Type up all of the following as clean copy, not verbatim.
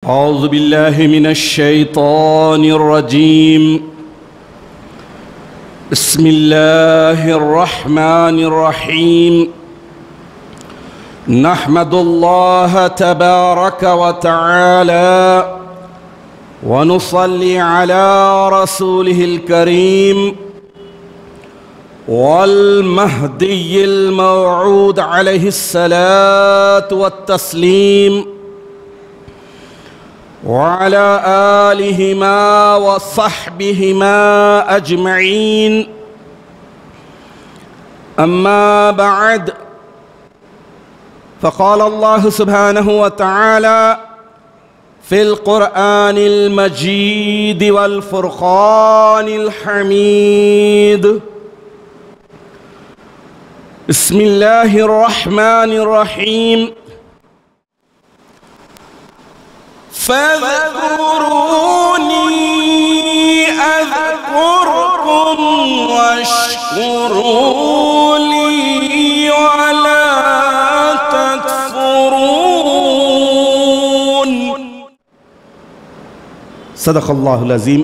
أعوذ بالله من الشيطان الرجيم. بسم الله الرحمن الرحيم. نحمد الله تبارك وتعالى ونصلي على رسوله الكريم والمهدي الموعود عليه الصلاة والتسليم وعلى آلهما وصحبهما أجمعين. أما بعد، فقال الله سبحانه وتعالى في القرآن المجيد والفرقان الحميد. بسم الله الرحمن الرحيم. فاذكروني أذكركم واشكروا لي ولا تكفرون. صدق اللہ العظیم.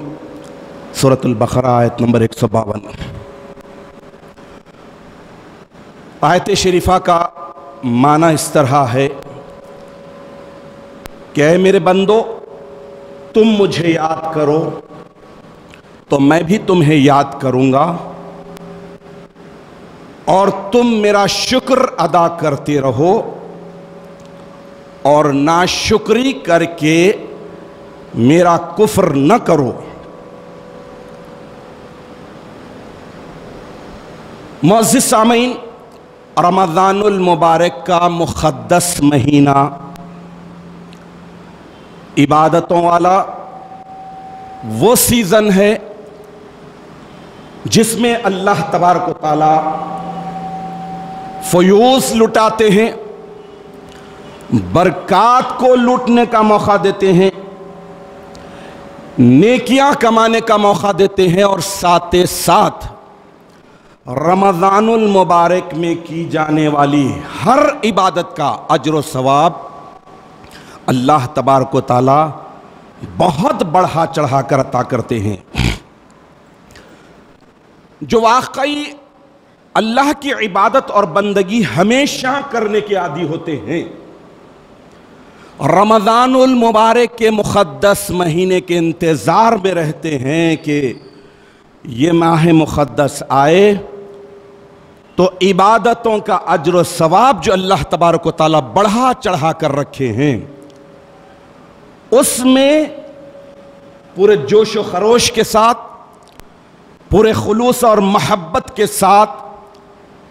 سورۃ البقرہ آیت نمبر 152. آیت شریفہ کا معنی اس طرح ہے کہ اے میرے بندو، تم مجھے یاد کرو تو میں بھی تمہیں یاد کروں گا، اور تم میرا شکر ادا کرتے رہو اور ناشکری کر کے میرا کفر نہ کرو. معزز سامعین، رمضان المبارک کا مقدس مہینہ عبادتوں والا وہ سیزن ہے جس میں اللہ تبارک و تعالی فیوز لٹاتے ہیں، برکات کو لوٹنے کا موقع دیتے ہیں، نیکیاں کمانے کا موقع دیتے ہیں، اور ساتھ ساتھ رمضان المبارک میں کی جانے والی ہر عبادت کا اجر و ثواب اللہ تبارک و تعالی بہت بڑھا چڑھا کر عطا کرتے ہیں. جو واقعی اللہ کی عبادت اور بندگی ہمیشہ کرنے کے عادی ہوتے ہیں، رمضان المبارک کے مقدس مہینے کے انتظار میں رہتے ہیں کہ یہ ماہ مقدس آئے تو عبادتوں کا اجر و ثواب جو اللہ تبارک و تعالی بڑھا چڑھا کر رکھے ہیں، اس میں پورے جوش و خروش کے ساتھ، پورے خلوص اور محبت کے ساتھ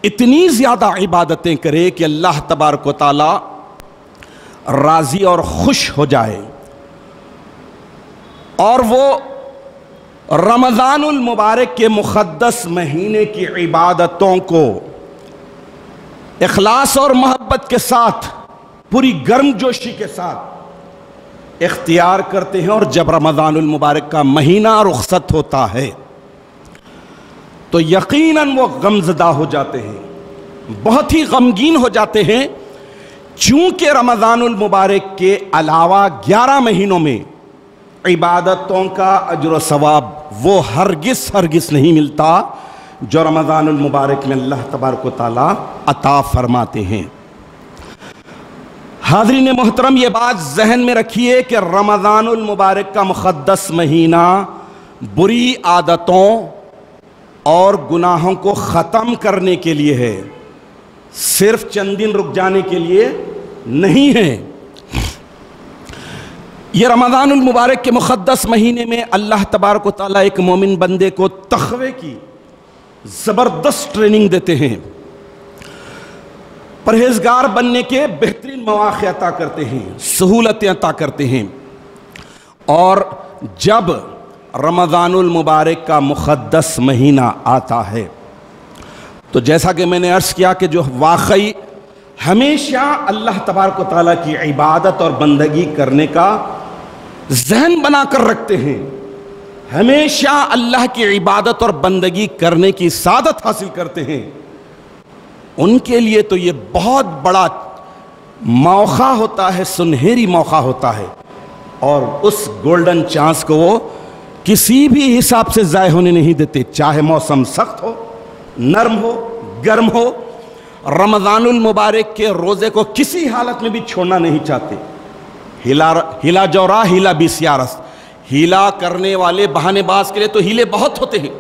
اتنی زیادہ عبادتیں کرے کہ اللہ تبارک و تعالی راضی اور خوش ہو جائے، اور وہ رمضان المبارک کے مقدس مہینے کی عبادتوں کو اخلاص اور محبت کے ساتھ، پوری گرم جوشی کے ساتھ اختیار کرتے ہیں. اور جب رمضان المبارک کا مہینہ رخصت ہوتا ہے تو یقیناً وہ غمزدہ ہو جاتے ہیں، بہت ہی غمگین ہو جاتے ہیں، چونکہ رمضان المبارک کے علاوہ 11 مہینوں میں عبادتوں کا اجر و ثواب وہ ہرگز نہیں ملتا جو رمضان المبارک میں اللہ تبارک و تعالی عطا فرماتے ہیں. حاضرین محترم، یہ بات ذہن میں رکھیے کہ رمضان المبارک کا مقدس مہینہ بری عادتوں اور گناہوں کو ختم کرنے کے لیے ہے، صرف چند دن رک جانے کے لیے نہیں ہے. یہ رمضان المبارک کے مقدس مہینے میں اللہ تبارک و تعالیٰ ایک مومن بندے کو تقوی کی زبردست ٹریننگ دیتے ہیں، پرہیزگار بننے کے بہترین مواقع عطا کرتے ہیں، سہولتیں عطا کرتے ہیں. اور جب رمضان المبارک کا مقدس مہینہ آتا ہے تو جیسا کہ میں نے عرض کیا کہ جو واقعی ہمیشہ اللہ تبارک و تعالیٰ کی عبادت اور بندگی کرنے کا ذہن بنا کر رکھتے ہیں، ہمیشہ اللہ کی عبادت اور بندگی کرنے کی سعادت حاصل کرتے ہیں، ان کے لیے تو یہ بہت بڑا موقع ہوتا ہے، سنہری موقع ہوتا ہے. اور اس گولڈن چانس کو وہ کسی بھی حساب سے ضائع ہونے نہیں دیتے، چاہے موسم سخت ہو، نرم ہو، گرم ہو۔ رمضان المبارک کے روزے کو کسی حالت میں بھی چھوڑنا نہیں چاہتے۔ ہیلا جورا ہیلا بیسیارس، ہیلا کرنے والے بہانے باز کے لیے تو ہیلے بہت ہوتے ہیں۔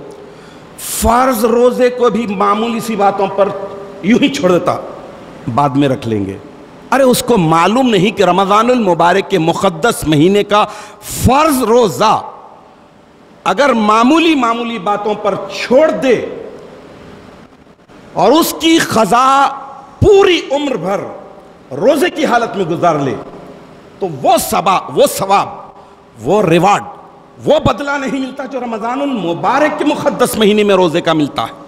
فرض روزے کو بھی معمولی سی باتوں پر یوں ہی چھوڑ دیتا، بعد میں رکھ لیں گے۔ ارے اس کو معلوم نہیں کہ رمضان المبارک کے مقدس مہینے کا فرض روزہ اگر معمولی باتوں پر چھوڑ دے اور اس کی قضا پوری عمر بھر روزے کی حالت میں گزار لے تو وہ ثواب، وہ ریوارڈ، وہ بدلہ نہیں ملتا جو رمضان المبارک کے مقدس مہینے میں روزے کا ملتا ہے۔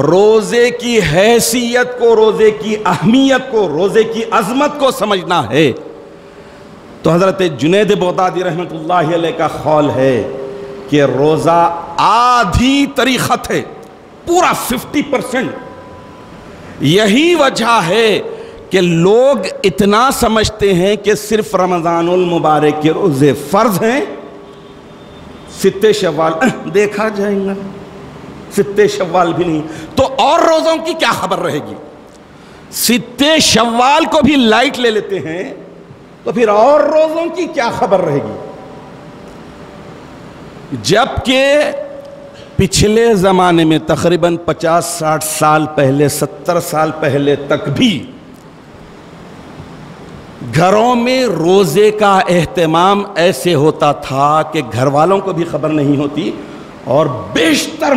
روزے کی حیثیت کو، روزے کی اہمیت کو، روزے کی عظمت کو سمجھنا ہے تو حضرت جنید بغدادی رحمۃ اللہ علیہ کا قول ہے کہ روزہ آدھی طریقت ہے، پورا 50%۔ یہی وجہ ہے کہ لوگ اتنا سمجھتے ہیں کہ صرف رمضان المبارک کے روزے فرض ہیں، ستِ شوال دیکھا جائے گا، ستِ شوال بھی نہیں تو اور روزوں کی کیا خبر رہے گی؟ ستِ شوال کو بھی لائٹ لے لیتے ہیں تو پھر اور روزوں کی کیا خبر رہے گی؟ جبکہ پچھلے زمانے میں تقریباً 50-60 سال پہلے، 70 سال پہلے تک بھی گھروں میں روزے کا اہتمام ایسے ہوتا تھا کہ گھر والوں کو بھی خبر نہیں ہوتی اور بیشتر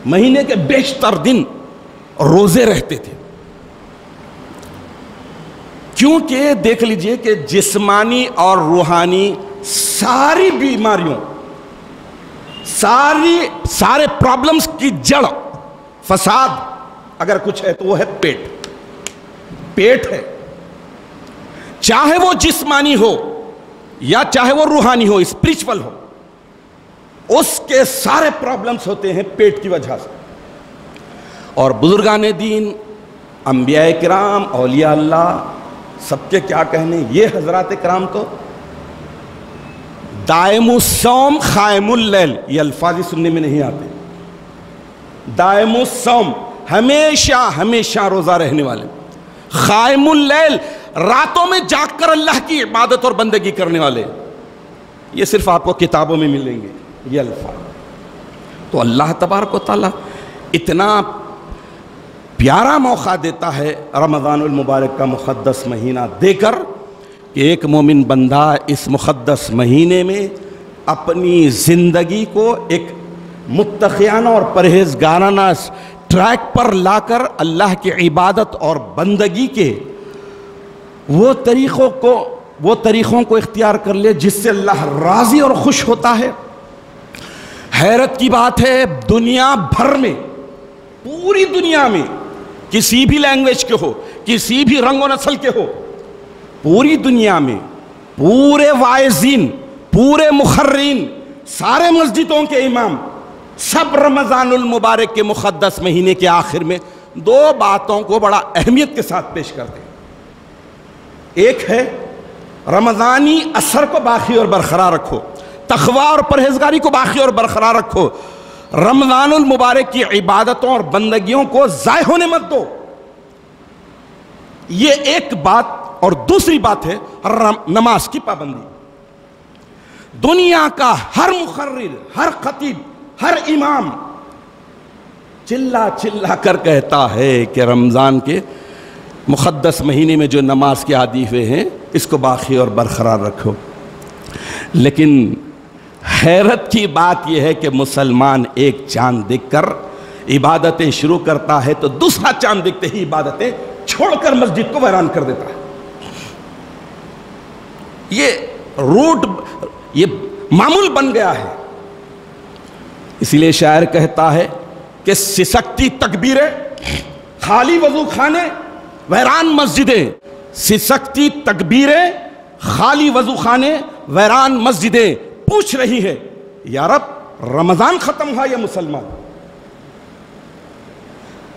مہینے کے بیشتر دن روزے رہتے تھے۔ کیونکہ دیکھ لیجئے کہ جسمانی اور روحانی ساری بیماریوں، سارے پرابلمز کی جڑ، فساد اگر کچھ ہے تو وہ ہے پیٹ ہے، چاہے وہ جسمانی ہو یا چاہے وہ روحانی ہو، اسپریچول ہو، اس کے سارے پرابلمز ہوتے ہیں پیٹ کی وجہ سے۔ اور بزرگان دین، انبیاء کرام، اولیاء اللہ، سب کے کیا کہنے، یہ حضرات کرام تو دائم الصوم خائم اللیل، یہ الفاظ سننے میں نہیں آتے۔ دائم الصوم، ہمیشہ روزہ رہنے والے، خائم اللیل، راتوں میں جاگ کر اللہ کی عبادت اور بندگی کرنے والے، یہ صرف آپ کو کتابوں میں ملیں گے یہ الفاظ۔ تو اللہ تبارک و تعالیٰ اتنا پیارا موقع دیتا ہے رمضان المبارک کا مقدس مہینہ دے کر کہ ایک مومن بندہ اس مقدس مہینے میں اپنی زندگی کو ایک متقیانہ اور پرہیزگارانہ ٹریک پر لا کر اللہ کی عبادت اور بندگی کے وہ طریقوں کو اختیار کر لے جس سے اللہ راضی اور خوش ہوتا ہے۔ حیرت کی بات ہے، دنیا بھر میں، پوری دنیا میں، کسی بھی لینگویج کے ہو، کسی بھی رنگ و نسل کے ہو، پوری دنیا میں پورے واعظین، پورے مقررین، سارے مسجدوں کے امام، سب رمضان المبارک کے مقدس مہینے کے آخر میں دو باتوں کو بڑا اہمیت کے ساتھ پیش کرتے ہیں۔ ایک ہے رمضانی اثر کو باقی اور برقرار رکھو، تقویٰ اور پرہیزگاری کو باقی اور برقرار رکھو، رمضان المبارک کی عبادتوں اور بندگیوں کو ضائع ہونے مت دو، یہ ایک بات۔ اور دوسری بات ہے نماز کی پابندی۔ دنیا کا ہر مقرر، ہر خطیب، ہر امام چلا کر کہتا ہے کہ رمضان کے مقدس مہینے میں جو نماز کے عادی ہوئے ہیں اس کو باقی اور برقرار رکھو، لیکن حیرت کی بات یہ ہے کہ مسلمان ایک چاند دیکھ کر عبادتیں شروع کرتا ہے تو دوسرا چاند دیکھتے ہی عبادتیں چھوڑ کر مسجد کو ویران کر دیتا ہے۔ یہ معمول بن گیا ہے۔ اسی لیے شاعر کہتا ہے کہ سسکتی تکبیریں خالی وضو خانے ویران مسجدیں، سسکتی تکبیریں خالی وضو خانے ویران مسجدیں، پوچھ رہی ہے یا رب رمضان ختم ہوا یا مسلمان؟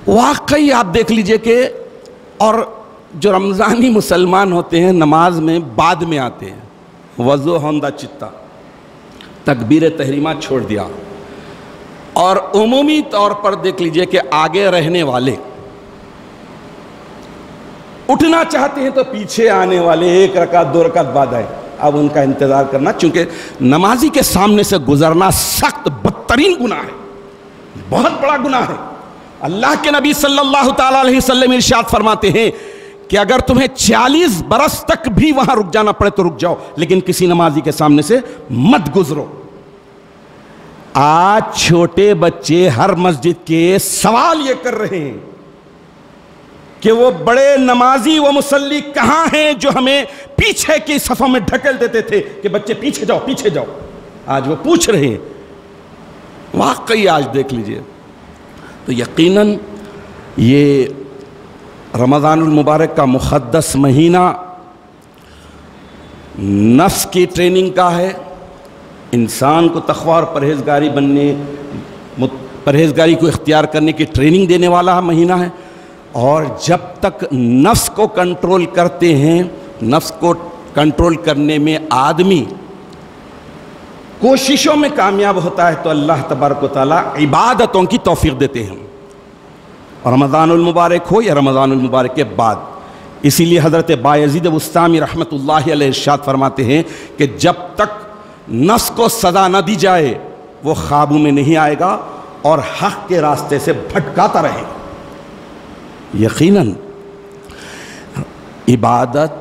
واقعی آپ دیکھ لیجئے کہ اور جو رمضانی مسلمان ہوتے ہیں نماز میں بعد میں آتے ہیں، وضو ہوندہ چتا، تکبیر تحریمہ چھوڑ دیا، اور عمومی طور پر دیکھ لیجئے کہ آگے رہنے والے اٹھنا چاہتے ہیں تو پیچھے آنے والے 1 رکعت 2 رکعت بعد آئے۔ اب ان کا انتظار کرنا، چونکہ نمازی کے سامنے سے گزرنا سخت بدترین گناہ ہے، بہت بڑا گناہ ہے۔ اللہ کے نبی صلی اللہ تعالیٰ علیہ وسلم ارشاد فرماتے ہیں کہ اگر تمہیں 40 برس تک بھی وہاں رک جانا پڑے تو رک جاؤ، لیکن کسی نمازی کے سامنے سے مت گزرو۔ آج چھوٹے بچے ہر مسجد کے سوال یہ کر رہے ہیں کہ وہ بڑے نمازی و مصلی کہاں ہیں جو ہمیں پیچھے کی صفوں میں ڈھکل دیتے تھے کہ بچے پیچھے جاؤ پیچھے جاؤ۔ آج وہ پوچھ رہے ہیں، واقعی آج دیکھ لیجئے۔ تو یقیناً یہ رمضان المبارک کا مقدس مہینہ نفس کی ٹریننگ کا ہے، انسان کو تقوی اور پرہیزگاری کو اختیار کرنے کی ٹریننگ دینے والا مہینہ ہے۔ اور جب تک نفس کو کنٹرول کرتے ہیں، نفس کو کنٹرول کرنے میں آدمی کوششوں میں کامیاب ہوتا ہے تو اللہ تبارک و تعالیٰ عبادتوں کی توفیق دیتے ہیں، رمضان المبارک ہو یا رمضان المبارک کے بعد۔ اسی لیے حضرت بایزید بستامی رحمۃ اللہ علیہ ارشاد فرماتے ہیں کہ جب تک نفس کو سزا نہ دی جائے وہ قابو میں نہیں آئے گا اور حق کے راستے سے بھٹکاتا رہے گا۔ یقیناً عبادت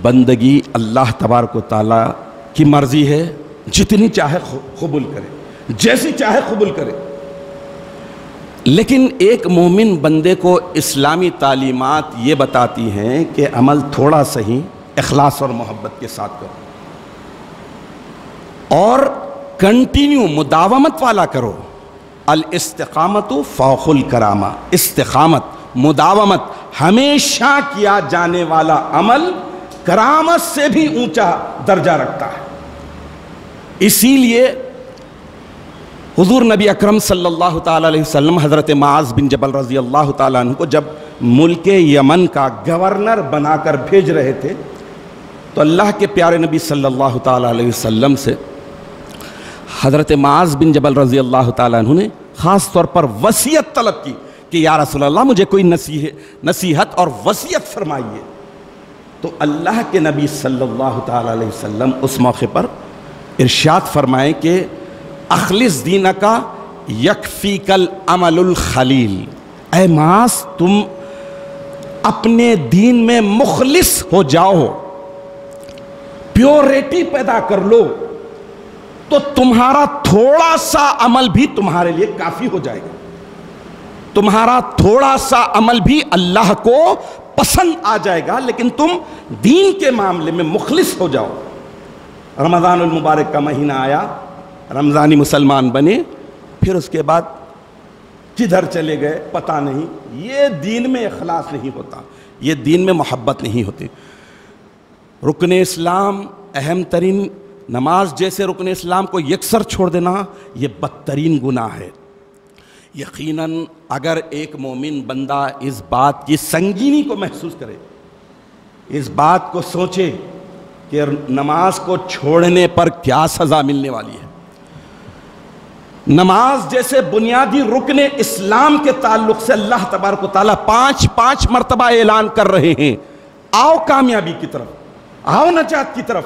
بندگی اللہ تبارک و تعالیٰ کی مرضی ہے، جتنی چاہے قبول کرے، جیسی چاہے قبول کرے، لیکن ایک مومن بندے کو اسلامی تعلیمات یہ بتاتی ہیں کہ عمل تھوڑا سا ہی اخلاص اور محبت کے ساتھ کرو اور کنٹینیو مداومت والا کرو۔ الاستقامت فوق الکرامہ، استقامت مداومت ہمیشہ کیا جانے والا عمل کرامت سے بھی اونچا درجہ رکھتا ہے۔ اسی لیے حضور نبی اکرم صلی اللہ تعالیٰ علیہ وسلم حضرت معاذ بن جبل رضی اللہ تعالیٰ عنہ کو جب ملک یمن کا گورنر بنا کر بھیج رہے تھے تو اللہ کے پیارے نبی صلی اللہ تعالیٰ علیہ وسلم سے حضرت معاذ بن جبل رضی اللہ تعالیٰ عنہ نے خاص طور پر وصیت طلب کی کہ یا رسول اللہ مجھے کوئی نصیحت اور وصیت فرمائیے۔ تو اللہ کے نبی صلی اللہ تعالیٰ علیہ وسلم اس موقع پر ارشاد فرمائے کہ اخلص دینک یکفیک العمل الخلیل، اے معاذ تم اپنے دین میں مخلص ہو جاؤ، پیورٹی پیدا کر لو تو تمہارا تھوڑا سا عمل بھی تمہارے لیے کافی ہو جائے گا، تمہارا تھوڑا سا عمل بھی اللہ کو پسند آ جائے گا، لیکن تم دین کے معاملے میں مخلص ہو جاؤ۔ رمضان المبارک کا مہینہ آیا، رمضانی مسلمان بنے، پھر اس کے بعد کدھر چلے گئے پتہ نہیں۔ یہ دین میں اخلاص نہیں ہوتا، یہ دین میں محبت نہیں ہوتی۔ رکن اسلام اہم ترین نماز جیسے رکن اسلام کو یکسر چھوڑ دینا یہ بدترین گناہ ہے۔ یقیناً اگر ایک مومن بندہ اس بات کی سنگینی کو محسوس کرے، اس بات کو سوچے کہ نماز کو چھوڑنے پر کیا سزا ملنے والی ہے۔ نماز جیسے بنیادی رکن اسلام کے تعلق سے اللہ تبارک و تعالیٰ 5 مرتبہ اعلان کر رہے ہیں، آؤ کامیابی کی طرف، آؤ نجات کی طرف،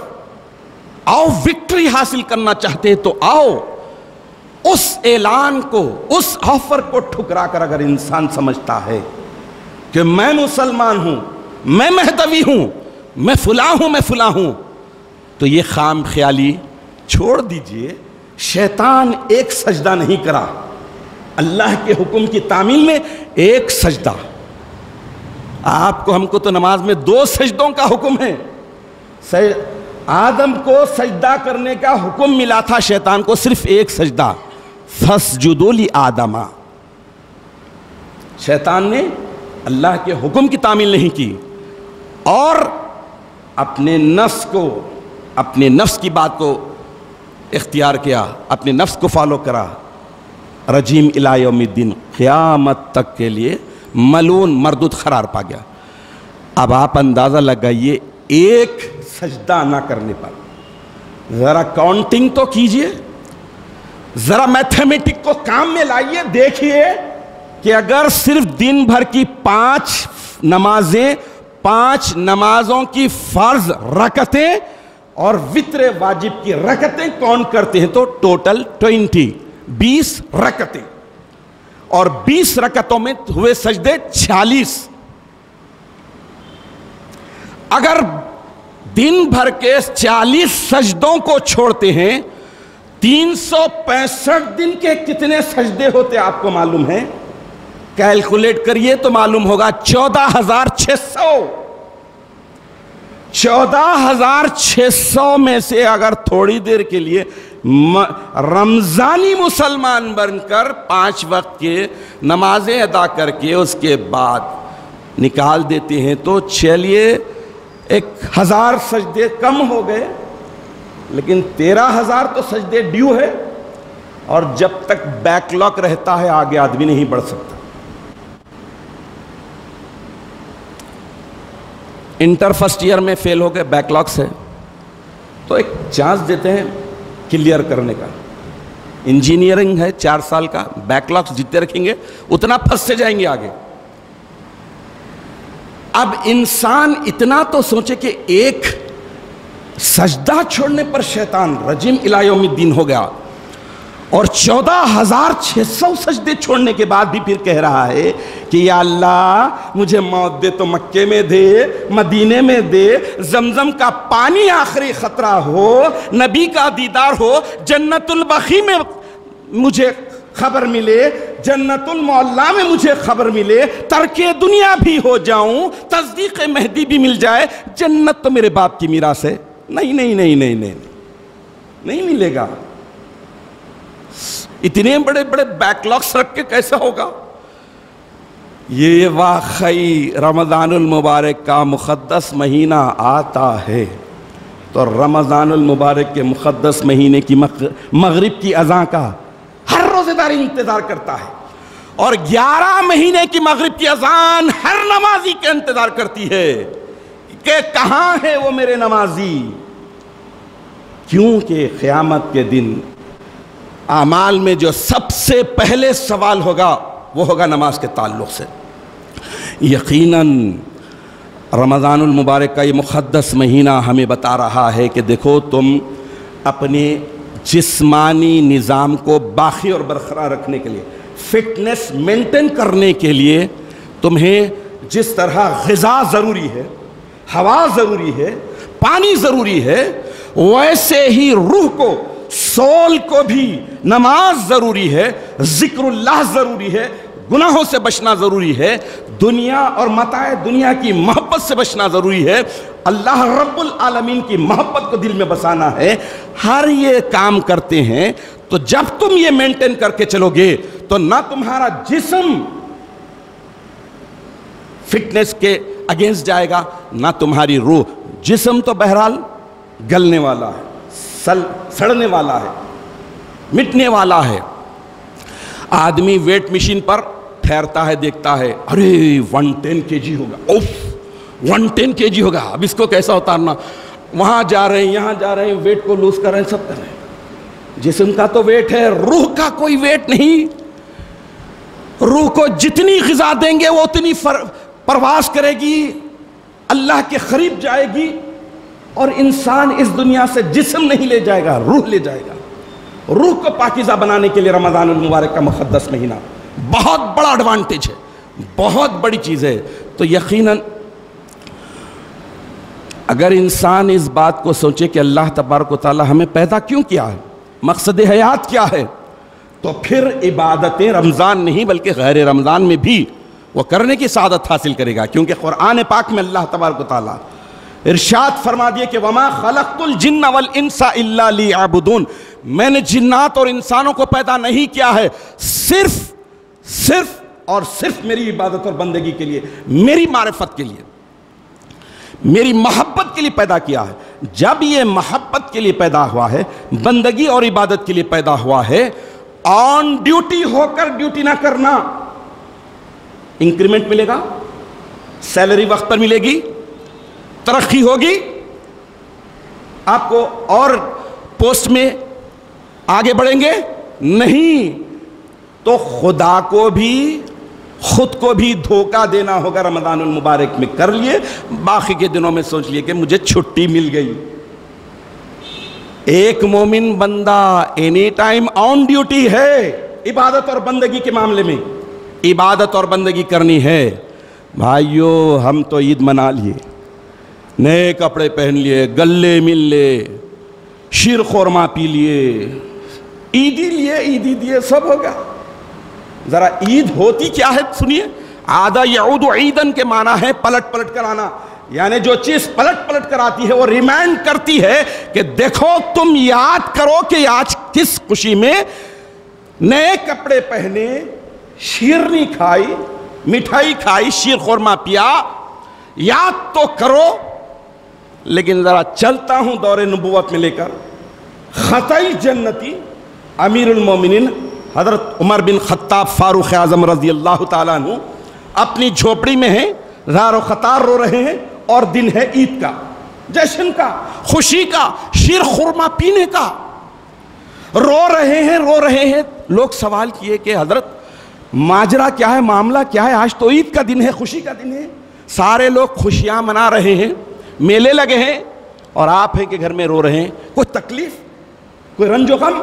آؤ وکٹری حاصل کرنا چاہتے تو آؤ۔ اس اعلان کو، اس آفر کو ٹھکرا کر اگر انسان سمجھتا ہے کہ میں مسلمان ہوں، میں مہدوی ہوں، میں فلاں ہوں، تو یہ خام خیالی چھوڑ دیجئے۔ شیطان ایک سجدہ نہیں کرا، اللہ کے حکم کی تعمیل میں ایک سجدہ۔ آپ کو ہم کو تو نماز میں 2 سجدوں کا حکم ہے۔ آدم کو سجدہ کرنے کا حکم ملا تھا، شیطان کو صرف ایک سجدہ، فَاسْجُدُوا لِآدَمَ۔ شیطان نے اللہ کے حکم کی تعمیل نہیں کی اور اپنے نفس کی بات کو اختیار کیا، اپنے نفس کو فالو کرا۔ رجیم الی یوم الدین، قیامت تک کے لیے ملعون مردود قرار پا گیا۔ اب آپ اندازہ لگائیے ایک سجدہ نہ کرنے پر، ذرا کاؤنٹنگ تو کیجئے، ذرا میتھمیٹک کو کام میں لائیے، دیکھیے کہ اگر صرف دن بھر کی 5 نمازیں، 5 نمازوں کی فرض رکعتیں اور وتر واجب کی رکعتیں کون کرتے ہیں تو ٹوٹل 20 رکعتیں، اور 20 رکعتوں میں ہوئے سجدے 46۔ اگر دن بھر کے 40 سجدوں کو چھوڑتے ہیں، 365 دن کے کتنے سجدے ہوتے آپ کو معلوم ہے؟ کیلکولیٹ کریے تو معلوم ہوگا 14,600۔ 14,600 میں سے اگر تھوڑی دیر کے لیے رمضانی مسلمان بن کر 5 وقت کے نمازیں ادا کر کے اس کے بعد نکال دیتے ہیں تو چلیے 1,000 سجدے کم ہو گئے، لیکن 13,000 تو سجدے ڈیو ہے، اور جب تک بیک لاگ رہتا ہے آگے آدمی نہیں بڑھ سکتا۔ انٹر فرسٹ ایئر میں فیل ہو گئے، بیک لاگ سے، تو ایک چانس دیتے ہیں کلیئر کرنے کا۔ انجینئرنگ ہے 4 سال کا، بیک لاگز جتنے رکھیں گے اتنا پھنستے جائیں گے آگے۔ اب انسان اتنا تو سوچے کہ ایک سجدہ چھوڑنے پر شیطان رجیم الی یوم الدین ہو گیا، اور 14,600 سجدے چھوڑنے کے بعد بھی پھر کہہ رہا ہے کہ یا اللہ مجھے موت دے تو مکے میں دے، مدینے میں دے، زمزم کا پانی آخری خطرہ ہو، نبی کا دیدار ہو، جنت البقیع میں مجھے خبر ملے، جنت المعلا میں مجھے خبر ملے، ترک دنیا بھی ہو جاؤں، تصدیق مہدی بھی مل جائے، جنت تو میرے باپ کی میراث ہے۔ نہیں نہیں نہیں نہیں نہیں نہیں ملے گا۔ اتنے بڑے بڑے بیک لاگز رکھ کے کیسا ہوگا؟ یہ واقعی رمضان المبارک کا مقدس مہینہ آتا ہے تو رمضان المبارک کے مقدس مہینے کی مغرب کی اذان کا ہر روزے دار انتظار کرتا ہے، اور 11 مہینے کی مغرب کی اذان ہر نمازی کے انتظار کرتی ہے کہ کہاں ہے وہ میرے نمازی، کیونکہ قیامت کے دن اعمال میں جو سب سے پہلے سوال ہوگا وہ ہوگا نماز کے تعلق سے۔ یقیناً رمضان المبارک کا یہ مقدس مہینہ ہمیں بتا رہا ہے کہ دیکھو تم اپنے جسمانی نظام کو باقی اور برقرار رکھنے کے لیے، فٹنس مینٹین کرنے کے لیے تمہیں جس طرح غذا ضروری ہے، ہوا ضروری ہے، پانی ضروری ہے، ویسے ہی روح کو، سول کو بھی نماز ضروری ہے، ذکر اللہ ضروری ہے، گناہوں سے بچنا ضروری ہے، دنیا اور متاع دنیا کی محبت سے بچنا ضروری ہے، اللہ رب العالمین کی محبت کو دل میں بسانا ہے۔ ہر یہ کام کرتے ہیں تو جب تم یہ مینٹین کر کے چلو گے تو نہ تمہارا جسم فٹنس کے اگینسٹ جائے گا، نہ تمہاری روح۔ جسم تو بہرحال گلنے والا ہے، سڑنے والا ہے، مٹنے والا ہے۔ آدمی ویٹ مشین پر ٹھہرتا ہے، دیکھتا ہے، ارے 110 kg ہوگا، اوف 110 kg ہوگا، اب اس کو کیسا اتارنا، وہاں جا رہے ہیں، یہاں جا رہے ہیں، ویٹ کو لوز کر رہے ہیں، سب کر رہے ہیں۔ جسم کا تو ویٹ ہے، روح کا کوئی ویٹ نہیں۔ روح کو جتنی غذا دیں گے وہ اتنی پرواز کرے گی، اللہ کے قریب جائے گی، اور انسان اس دنیا سے جسم نہیں لے جائے گا، روح لے جائے گا۔ روح کو پاکیزہ بنانے کے لیے رمضان المبارک کا مقدس مہینہ بہت بڑا ایڈوانٹیج ہے، بہت بڑی چیز ہے۔ تو یقیناً اگر انسان اس بات کو سوچے کہ اللہ تبارک و تعالی ہمیں پیدا کیوں کیا ہے، مقصد حیات کیا ہے، تو پھر عبادتیں رمضان نہیں بلکہ غیر رمضان میں بھی وہ کرنے کی سعادت حاصل کرے گا، کیونکہ قرآن پاک میں اللہ تبارک و تعالی ارشاد فرما دیے کہ وَمَا خَلَقْتُ الْجِنَّ وَالْإِنسَ إِلَّا لِيَعْبُدُونَ، میں نے جنات اور انسانوں کو پیدا نہیں کیا ہے صرف اور صرف میری عبادت اور بندگی کے لیے، میری معرفت کے لیے، میری محبت کے لیے پیدا کیا ہے۔ جب یہ محبت کے لیے پیدا ہوا ہے، بندگی اور عبادت کے لیے پیدا ہوا ہے، آن ڈیوٹی ہو کر ڈیوٹی نہ کرنا، انکریمنٹ ملے گا، سیلری وقت پر ملے گی، ترقی ہوگی، آپ کو اور پوسٹ میں آگے بڑھیں گے؟ نہیں. تو خدا کو بھی خود کو بھی دھوکہ دینا ہوگا. رمضان المبارک میں کر لیے، باقی کے دنوں میں سوچ لیے کہ مجھے چھٹی مل گئی. ایک مومن بندہ اینی ٹائم آن ڈیوٹی ہے عبادت اور بندگی کے معاملے میں. عبادت اور بندگی کرنی ہے. بھائیو ہم تو عید منا لیے، نئے کپڑے پہن لیے، گلے مل لے، شیر خورما پی لیے، عیدی لیے، عیدی دیے، سب ہو گیا. ذرا عید ہوتی کیا ہے سنیے. عاد یعود عیدن کے معنی ہے پلٹ پلٹ کر آنا، یعنی جو چیز پلٹ پلٹ کر آتی ہے وہ ریمائنڈ کرتی ہے کہ دیکھو تم یاد کرو کہ آج کس خوشی میں نئے کپڑے پہنے، شیرنی کھائی، مٹھائی کھائی، شیر خورما پیا. یاد تو کرو. لیکن ذرا چلتا ہوں دور نبوت میں لے کر. خطائی جنتی امیر المومنین حضرت عمر بن خطاب فاروق اعظم رضی اللہ تعالیٰ عنہ اپنی جھوپڑی میں ہیں، زار و خطار رو رہے ہیں، اور دن ہے عید کا، جشن کا، خوشی کا، شیر خورما پینے کا. رو رہے ہیں. لوگ سوال کیے کہ حضرت ماجرا کیا ہے، معاملہ کیا ہے؟ آج تو عید کا دن ہے، خوشی کا دن ہے، سارے لوگ خوشیاں منا رہے ہیں، میلے لگے ہیں، اور آپ ہیں کہ گھر میں رو رہے ہیں. کوئی تکلیف، کوئی رنج و غم؟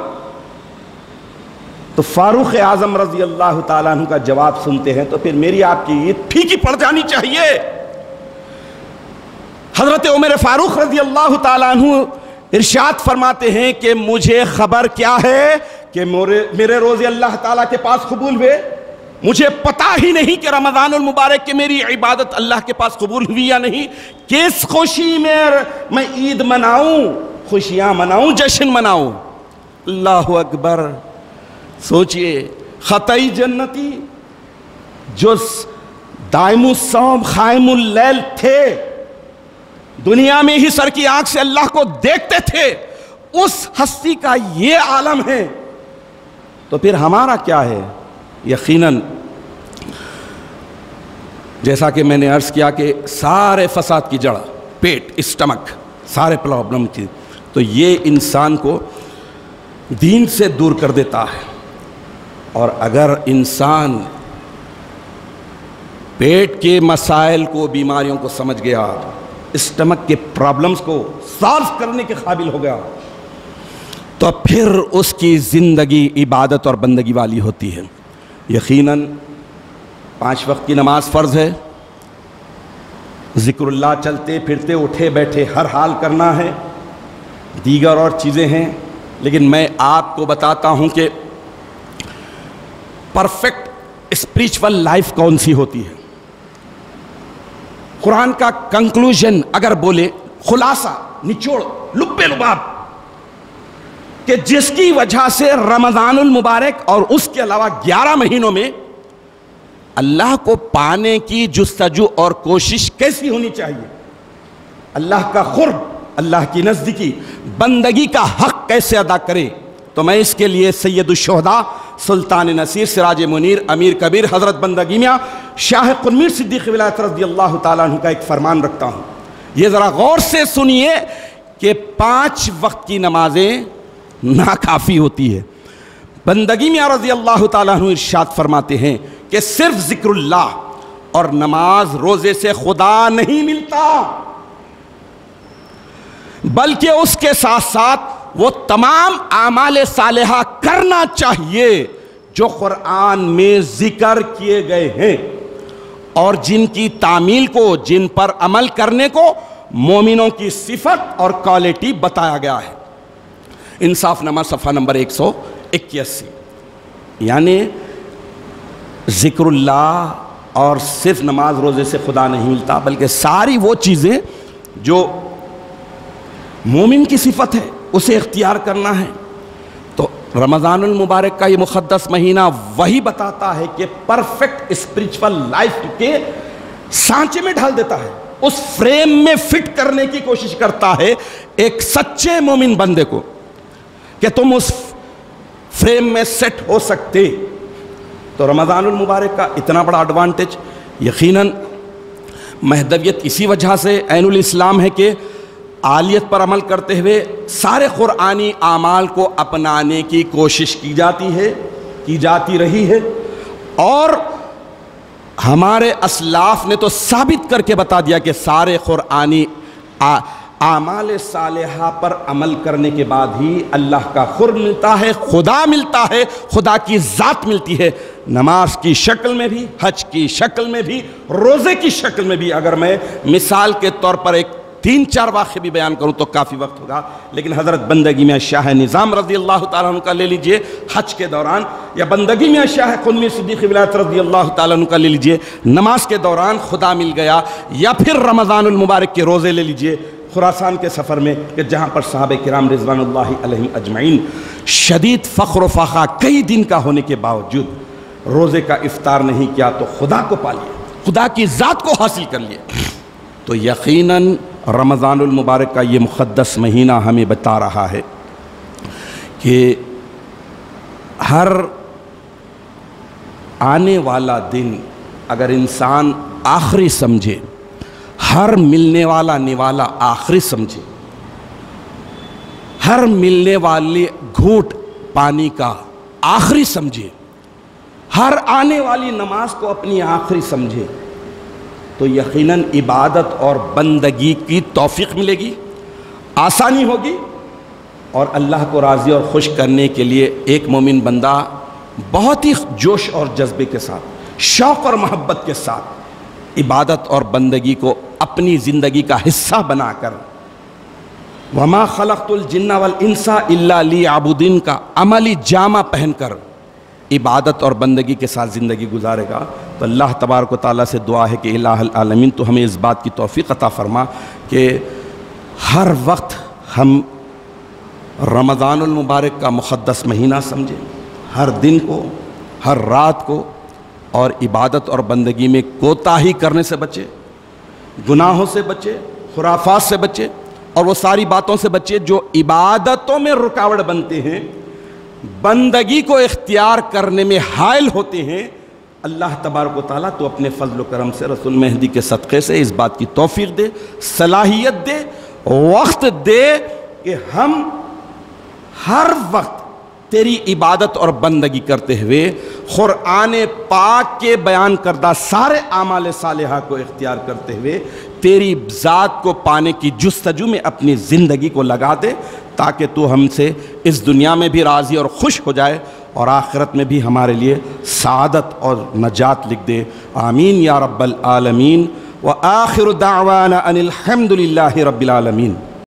تو فاروق اعظم رضی اللہ تعالیٰ عنہ کا جواب سنتے ہیں تو پھر میری آپ کی عید پھیکی پڑ جانی چاہیے. حضرت عمر فاروق رضی اللہ تعالیٰ عنہ ارشاد فرماتے ہیں کہ مجھے خبر کیا ہے کہ میرے روزے اللہ تعالیٰ کے پاس قبول ہوئے. مجھے پتا ہی نہیں کہ رمضان المبارک کے میری عبادت اللہ کے پاس قبول ہوئی یا نہیں. کس خوشی میں عید مناؤں، خوشیاں مناؤں، جشن مناؤں. اللہ اکبر. سوچئے خطائی جنتی جو دائم الصوم قائم اللیل تھے، دنیا میں ہی سر کی آنکھ سے اللہ کو دیکھتے تھے، اس ہستی کا یہ عالم ہے. تو پھر ہمارا کیا ہے؟ یقیناً جیسا کہ میں نے عرض کیا کہ سارے فساد کی جڑ پیٹ، اسٹمک، سارے پرابلم کی، تو یہ انسان کو دین سے دور کر دیتا ہے. اور اگر انسان پیٹ کے مسائل کو، بیماریوں کو سمجھ گیا، اسٹمک کے پرابلمز کو سالو کرنے کے قابل ہو گیا، تو پھر اس کی زندگی عبادت اور بندگی والی ہوتی ہے. یقیناً 5 وقت کی نماز فرض ہے، ذکر اللہ چلتے پھرتے اٹھے بیٹھے ہر حال کرنا ہے، دیگر اور چیزیں ہیں. لیکن میں آپ کو بتاتا ہوں کہ پرفیکٹ اسپریچول لائف کون سی ہوتی ہے. قرآن کا کنکلوژن اگر بولے، خلاصہ، نچوڑ، لب لباب، کہ جس کی وجہ سے رمضان المبارک اور اس کے علاوہ 11 مہینوں میں اللہ کو پانے کی جستجو اور کوشش کیسی ہونی چاہیے، اللہ کا قرب، اللہ کی نزدیکی، بندگی کا حق کیسے ادا کرے. تو میں اس کے لیے سید الشہداء، سلطان نصیر، سراج منیر، امیر کبیر، حضرت بندگی میاں شاہ قنویر صدیق ولایت رضی اللہ تعالیٰ عنہ کا ایک فرمان رکھتا ہوں. یہ ذرا غور سے سنیے کہ 5 وقت کی نمازیں ناکافی ہوتی ہے. بندگی میاں رضی اللہ تعالیٰ عنہ ارشاد فرماتے ہیں کہ صرف ذکر اللہ اور نماز روزے سے خدا نہیں ملتا، بلکہ اس کے ساتھ ساتھ وہ تمام اعمال صالحہ کرنا چاہیے جو قرآن میں ذکر کیے گئے ہیں، اور جن کی تعمیل کو، جن پر عمل کرنے کو مومنوں کی صفت اور کوالٹی بتایا گیا ہے. انصاف نامہ صفحہ نمبر 181. یعنی ذکر اللہ اور صرف نماز روزے سے خدا نہیں ملتا، بلکہ ساری وہ چیزیں جو مومن کی صفت ہے اسے اختیار کرنا ہے. تو رمضان المبارک کا یہ مقدس مہینہ وہی بتاتا ہے کہ پرفیکٹ اسپریچول لائف کے سانچے میں ڈھال دیتا ہے، اس فریم میں فٹ کرنے کی کوشش کرتا ہے ایک سچے مومن بندے کو کہ تم اس فریم میں سیٹ ہو سکتے. تو رمضان المبارک کا اتنا بڑا ایڈوانٹیج. یقیناً مہدویت اسی وجہ سے عین الاسلام ہے کہ عالیت پر عمل کرتے ہوئے سارے قرآنی اعمال کو اپنانے کی کوشش کی جاتی رہی ہے، اور ہمارے اسلاف نے تو ثابت کر کے بتا دیا کہ سارے قرآنی اعمال صالحہ پر عمل کرنے کے بعد ہی اللہ کا قرب ملتا ہے، خدا ملتا ہے، خدا کی ذات ملتی ہے، نماز کی شکل میں بھی، حج کی شکل میں بھی، روزے کی شکل میں بھی۔ اگر میں مثال کے طور پر ایک 3-4 واقعے بھی بیان کروں تو کافی وقت ہوگا، لیکن حضرت بندگی میں شاہ نظام رضی اللہ تعالیٰ عنہ کا لے لیجئے حج کے دوران، یا بندگی میں شاہ قنوی صدیق ولایت رضی اللہ تعالیٰ عنہ کا لے لیجئے نماز کے دوران خدا مل گیا، یا پھر رمضان المبارک کے روزے لے لیجئے خراسان کے سفر میں کہ جہاں پر صحابہ کرام رضوان اللہ علیہم اجمعین شدید فقر و فاقہ کئی دن کا ہونے کے باوجود روزے کا افطار نہیں کیا تو خدا کو پا لیا، خدا کی ذات کو حاصل کر لیا۔ تو یقیناً رمضان المبارک کا یہ مقدس مہینہ ہمیں بتا رہا ہے کہ ہر آنے والا دن اگر انسان آخری سمجھے، ہر ملنے والا نوالا آخری سمجھے، ہر ملنے والے گھونٹ پانی کا آخری سمجھے، ہر آنے والی نماز کو اپنی آخری سمجھے، تو یقیناً عبادت اور بندگی کی توفیق ملے گی، آسانی ہوگی، اور اللہ کو راضی اور خوش کرنے کے لیے ایک مومن بندہ بہت ہی جوش اور جذبے کے ساتھ، شوق اور محبت کے ساتھ عبادت اور بندگی کو اپنی زندگی کا حصہ بنا کر وَمَا خَلَقْتُ الْجِنَّ وَالْإِنسَ إِلَّا لِيَعْبُدُونِ کا عملی جامہ پہن کر عبادت اور بندگی کے ساتھ زندگی گزارے گا، تو اللہ تبارک و تعالیٰ سے دعا ہے کہ الہ العالمین تو ہمیں اس بات کی توفیق عطا فرما کہ ہر وقت ہم رمضان المبارک کا مقدس مہینہ سمجھیں، ہر دن کو، ہر رات کو، اور عبادت اور بندگی میں کوتاہی کرنے سے بچے، گناہوں سے بچے، خرافات سے بچے، اور وہ ساری باتوں سے بچے جو عبادتوں میں رکاوٹ بنتے ہیں، بندگی کو اختیار کرنے میں حائل ہوتے ہیں۔ اللہ تبارک و تعالیٰ تو اپنے فضل و کرم سے رسول مہدی کے صدقے سے اس بات کی توفیق دے، صلاحیت دے، وقت دے کہ ہم ہر وقت تیری عبادت اور بندگی کرتے ہوئے قرآن پاک کے بیان کردہ سارے اعمال صالحہ کو اختیار کرتے ہوئے تیری ذات کو پانے کی جستجو میں اپنی زندگی کو لگا دے، تاکہ تو ہم سے اس دنیا میں بھی راضی اور خوش ہو جائے اور آخرت میں بھی ہمارے لیے سعادت اور نجات لکھ دے۔ آمین یا رب العالمین۔ وآخر دعوانا ان الحمد للہ رب العالمین۔